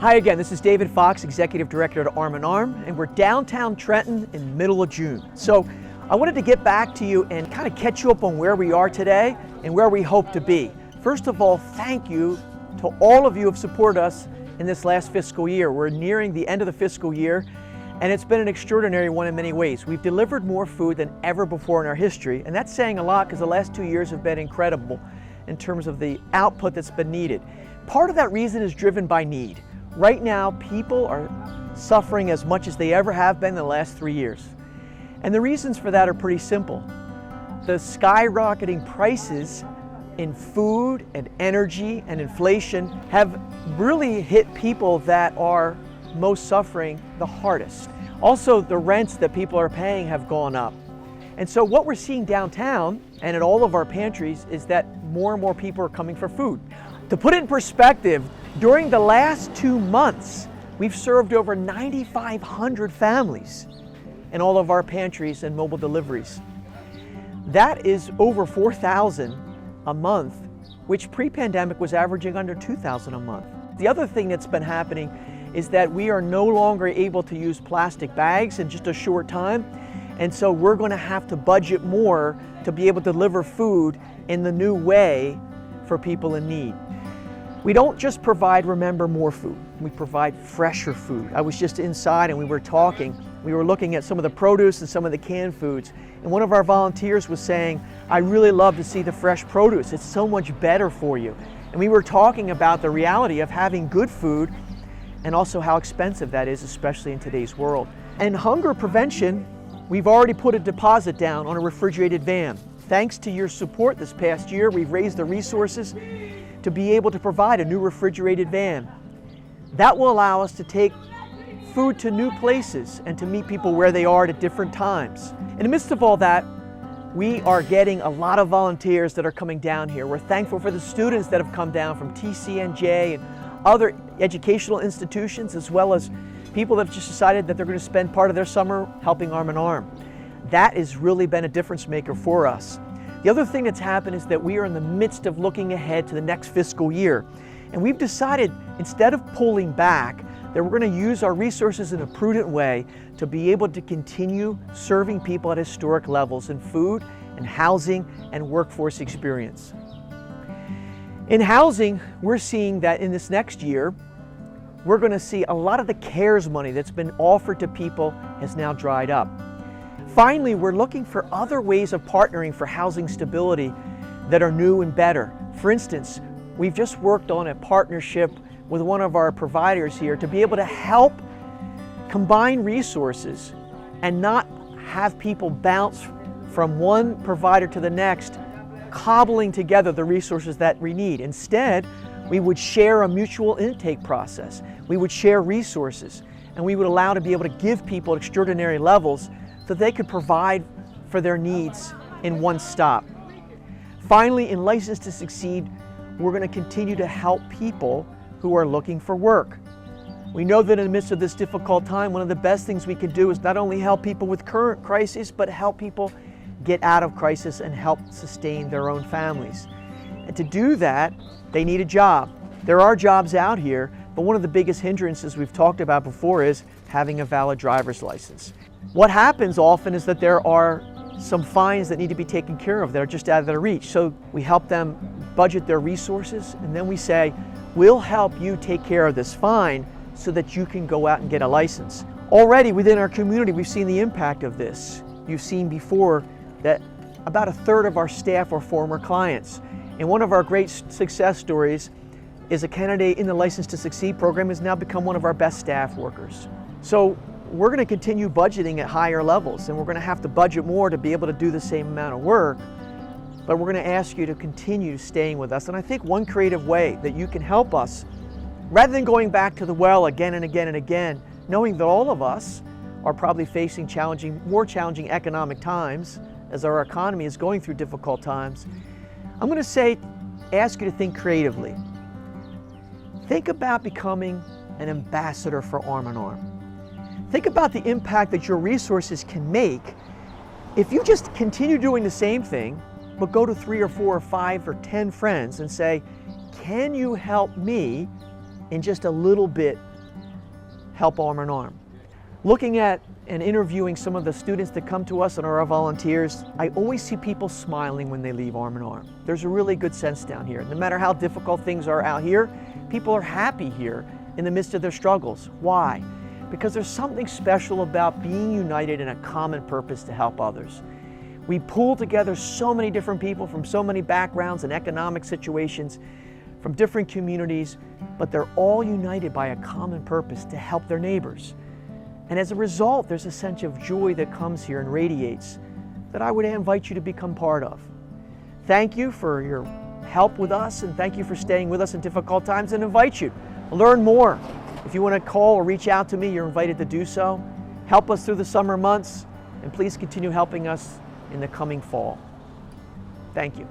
Hi again, this is David Fox, Executive Director at Arm & Arm, and we're downtown Trenton in the middle of June. So I wanted to get back to you and kind of catch you up on where we are today and where we hope to be. First of all, thank you to all of you who have supported us in this last fiscal year. We're nearing the end of the fiscal year, and it's been an extraordinary one in many ways. We've delivered more food than ever before in our history, and that's saying a lot because the last 2 years have been incredible in terms of the output that's been needed. Part of that reason is driven by need. Right now, people are suffering as much as they ever have been in the last 3 years. And the reasons for that are pretty simple. The skyrocketing prices in food and energy and inflation have really hit people that are most suffering the hardest. Also, the rents that people are paying have gone up. And so what we're seeing downtown and at all of our pantries is that more and more people are coming for food. To put it in perspective, during the last 2 months, we've served over 9,500 families in all of our pantries and mobile deliveries. That is over 4,000 a month, which pre-pandemic was averaging under 2,000 a month. The other thing that's been happening is that we are no longer able to use plastic bags in just a short time, and so we're going to have to budget more to be able to deliver food in the new way for people in need. We don't just provide, remember, more food. We provide fresher food. I was just inside and we were talking. We were looking at some of the produce and some of the canned foods. And one of our volunteers was saying, I really love to see the fresh produce. It's so much better for you. And we were talking about the reality of having good food and also how expensive that is, especially in today's world. And hunger prevention, we've already put a deposit down on a refrigerated van. Thanks to your support this past year, we've raised the resources to be able to provide a new refrigerated van. That will allow us to take food to new places and to meet people where they are at different times. In the midst of all that, we are getting a lot of volunteers that are coming down here. We're thankful for the students that have come down from TCNJ and other educational institutions, as well as people that have just decided that they're going to spend part of their summer helping Arm & Arm. That has really been a difference maker for us. The other thing that's happened is that we are in the midst of looking ahead to the next fiscal year. And we've decided, instead of pulling back, that we're going to use our resources in a prudent way to be able to continue serving people at historic levels in food and housing and workforce experience. In housing, we're seeing that in this next year, we're going to see a lot of the CARES money that's been offered to people has now dried up. Finally, we're looking for other ways of partnering for housing stability that are new and better. For instance, we've just worked on a partnership with one of our providers here to be able to help combine resources and not have people bounce from one provider to the next, cobbling together the resources that we need. Instead, we would share a mutual intake process. We would share resources, and we would allow to be able to give people at extraordinary levels so they could provide for their needs in one stop. Finally, in License to Succeed, we're going to continue to help people who are looking for work. We know that in the midst of this difficult time, one of the best things we can do is not only help people with current crisis, but help people get out of crisis and help sustain their own families. And to do that, they need a job. There are jobs out here, but one of the biggest hindrances we've talked about before is having a valid driver's license. What happens often is that there are some fines that need to be taken care of that are just out of their reach. So we help them budget their resources, and then we say, we'll help you take care of this fine so that you can go out and get a license. Already within our community, we've seen the impact of this. You've seen before that about 1/3 of our staff are former clients. And one of our great success stories is a candidate in the License to Succeed program has now become one of our best staff workers. So we're going to continue budgeting at higher levels, and we're going to have to budget more to be able to do the same amount of work, but we're going to ask you to continue staying with us. And I think one creative way that you can help us, rather than going back to the well again and again and again, knowing that all of us are probably facing more challenging economic times as our economy is going through difficult times, I'm going to ask you to think creatively. Think about becoming an ambassador for Arm & Arm. Think about the impact that your resources can make if you just continue doing the same thing but go to 3 or 4 or 5 or 10 friends and say, can you help me in just a little bit help Arm in Arm? Looking at and interviewing some of the students that come to us and are our volunteers, I always see people smiling when they leave Arm in Arm. There's a really good sense down here. No matter how difficult things are out here, people are happy here in the midst of their struggles. Why? Because there's something special about being united in a common purpose to help others. We pool together so many different people from so many backgrounds and economic situations, from different communities, but they're all united by a common purpose to help their neighbors. And as a result, there's a sense of joy that comes here and radiates that I would invite you to become part of. Thank you for your help with us, and thank you for staying with us in difficult times, and invite you to learn more. If you want to call or reach out to me, you're invited to do so. Help us through the summer months, and please continue helping us in the coming fall. Thank you.